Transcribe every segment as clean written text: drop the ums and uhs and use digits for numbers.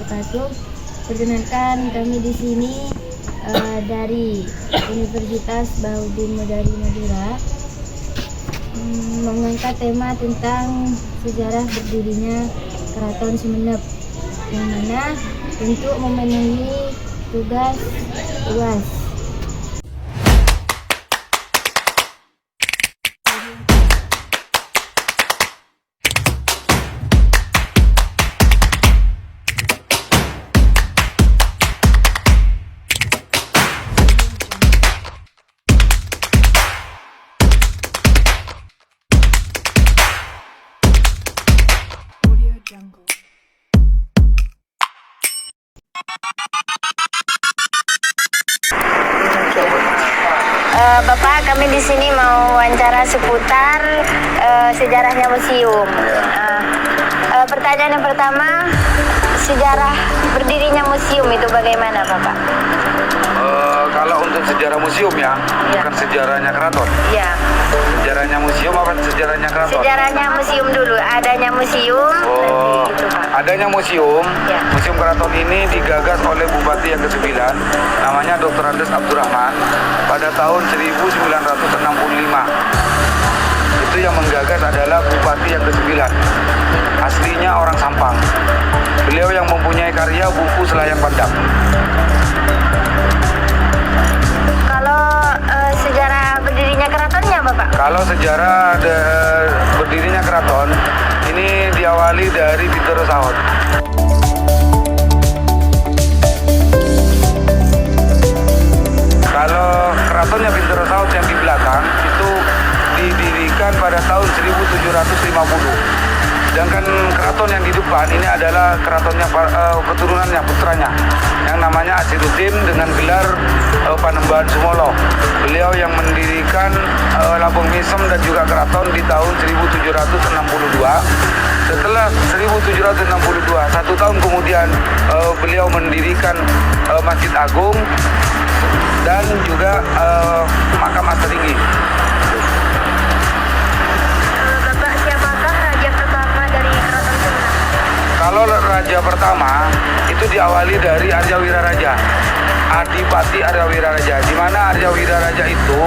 wabarakatuh. Perkenalkan, kami di sini dari Universitas Baudin Modari Madura mengangkat tema tentang sejarah berdirinya Keraton Sumenep, yang mana untuk memenuhi tugas UAS. Bapak, kami di sini mau wawancara seputar sejarahnya museum. Pertanyaan yang pertama, sejarah berdirinya museum itu bagaimana, Bapak? Kalau untuk sejarah museum ya, bukan sejarahnya keraton. Ya. Sejarahnya museum apa sejarahnya keraton? Sejarahnya museum dulu, adanya museum. Oh, Nanti itu, Pak. adanya museum. Ya. Museum Keraton ini digagas oleh Bupati yang ke-9, namanya Dr. Andes Abdurrahman, pada tahun 1965. Itu yang menggagas adalah Bupati yang ke-9. Aslinya orang Sampang. Beliau yang mempunyai karya buku Selayang Pandang. Kalau sejarah berdirinya keratonnya, Bapak? Kalau sejarah berdirinya keraton ini diawali dari Bintoro Sahot. Kalau keratonnya Bintoro Sahot yang di belakang itu didirikan pada tahun 1750. Sedangkan keraton yang di depan ini adalah keratonnya keturunannya, putranya, yang namanya Asiruddin dengan gelar Panembahan Sumolo. Beliau yang mendirikan Lampung Misem dan juga keraton di tahun 1762. Setelah 1762, 1 tahun kemudian beliau mendirikan Masjid Agung dan juga makam Asteringgi. Bapak, siapakah raja pertama dari Keraton Sumenep? Kalau raja pertama itu diawali dari Arya Wiraraja, Adipati Arya Wiraraja, di mana Arya Wiraraja itu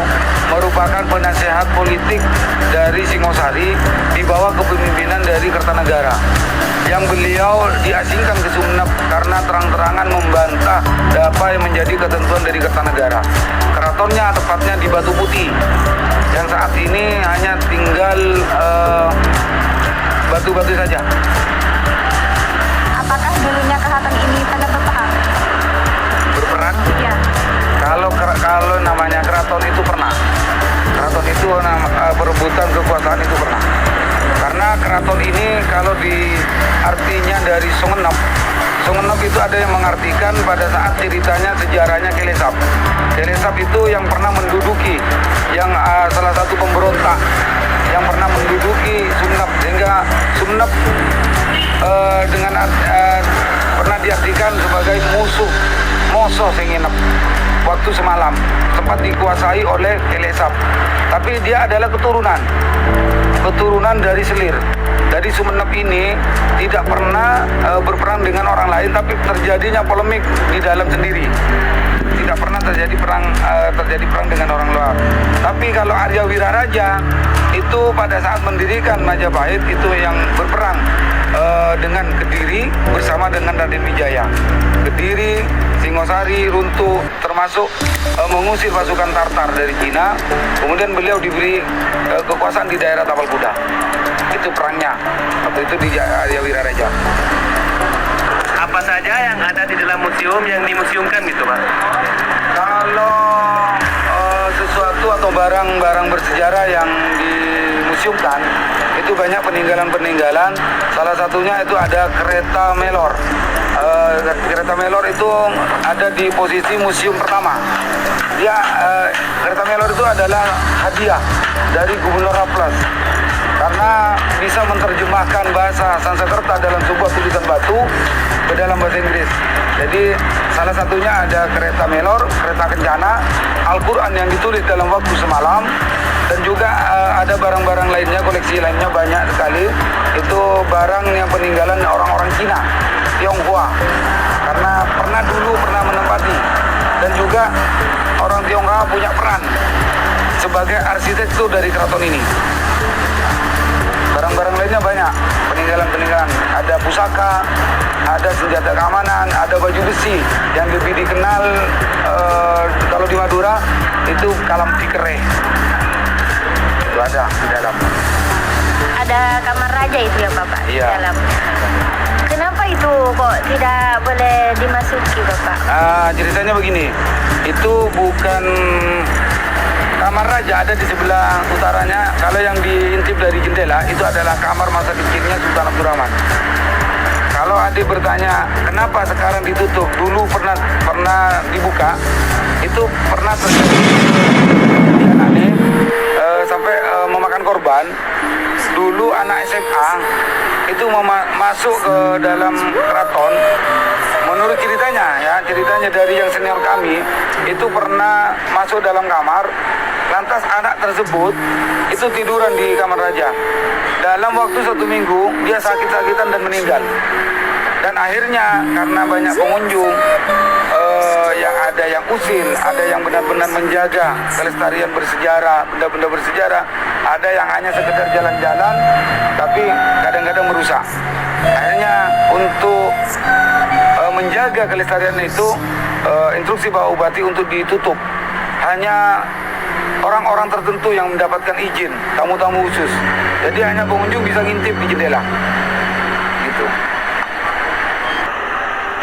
merupakan penasehat politik dari Singosari di bawah kepemimpinan dari Kertanegara, yang beliau diasingkan ke Sumenep karena terang-terangan membantah apa yang menjadi ketentuan dari Kertanegara. Keratonnya tepatnya di Batu Putih, yang saat ini hanya tinggal batu-batu saja. Apakah dulunya keraton ini pernah berperang? Berperang? Ya. Kalau namanya keraton itu pernah. Keraton itu perebutan kekuasaan itu pernah. Karena keraton ini kalau di artinya dari Sumenep itu ada yang mengartikan pada saat ceritanya sejarahnya Kelesap. Kelesap itu yang pernah menduduki, yang salah satu pemberontak yang pernah menduduki Sumenep, sehingga Sumenep pernah diartikan sebagai musuh Senginep. Waktu semalam sempat dikuasai oleh Kelesap, tapi dia adalah keturunan dari Selir. Dari Sumenep ini tidak pernah berperang dengan orang lain, tapi terjadinya polemik di dalam sendiri. Tidak pernah terjadi perang dengan orang luar. Tapi kalau Arya Wiraraja itu pada saat mendirikan Majapahit itu yang berperang dengan Kediri bersama dengan Raden Wijaya. Kediri, Singosari, runtuh, termasuk mengusir pasukan Tartar dari Cina. Kemudian beliau diberi kekuasaan di daerah Tapal Kuda. Itu perangnya waktu itu di Arya Wiraraja. Apa saja yang ada di dalam museum yang dimuseumkan gitu, Pak? Kalau sesuatu atau barang-barang bersejarah yang dimuseumkan itu banyak peninggalan-peninggalan. Salah satunya itu ada kereta Melor. Kereta Melor itu ada di posisi museum pertama. Kereta Melor itu adalah hadiah dari Gubernur Raffles karena bisa menerjemahkan bahasa Sanskerta dalam sebuah tulisan batu ke dalam bahasa Inggris. Jadi salah satunya ada kereta Melor, kereta Kencana, Al-Quran yang ditulis dalam waktu semalam, dan juga ada barang-barang lainnya, koleksi lainnya banyak sekali. Itu barang yang peninggalan orang-orang Cina, Tionghoa. sebagai arsitektur dari keraton ini. Barang-barang lainnya banyak, peninggalan-peninggalan. Ada pusaka, ada senjata keamanan, ada baju besi yang lebih dikenal kalau di Madura itu kalam tikere. Itu ada di dalam. Ada kamar raja itu ya Bapak di Iya. dalam. Kenapa itu kok tidak boleh dimasuki Bapak? Ceritanya begini, itu bukan kamar raja, ada di sebelah utaranya. Kalau yang diintip dari jendela itu adalah kamar masa kecilnya Sultan Abdurrahman. Kalau adik bertanya kenapa sekarang ditutup, dulu pernah dibuka, itu pernah terjadi adik sampai memakan korban. Dulu anak SMA itu masuk ke dalam keraton. Menurut ceritanya dari yang senior kami itu pernah masuk dalam kamar, lantas anak tersebut itu tiduran di kamar raja. Dalam waktu 1 minggu dia sakit-sakitan dan meninggal. Dan akhirnya karena banyak pengunjung, yang ada yang usil, ada yang benar-benar menjaga kelestarian bersejarah, benda-benda bersejarah, ada yang hanya sekedar jalan-jalan tapi kadang-kadang merusak. Akhirnya untuk menjaga kelestarian itu, instruksi Pak Bupati untuk ditutup. Hanya orang-orang tertentu yang mendapatkan izin, tamu-tamu khusus. Jadi hanya pengunjung bisa ngintip di jendela. Gitu.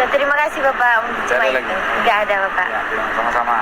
Terima kasih Bapak untuk Tidak ada semua lagi. itu. Nggak ada Bapak. Ya, sama-sama.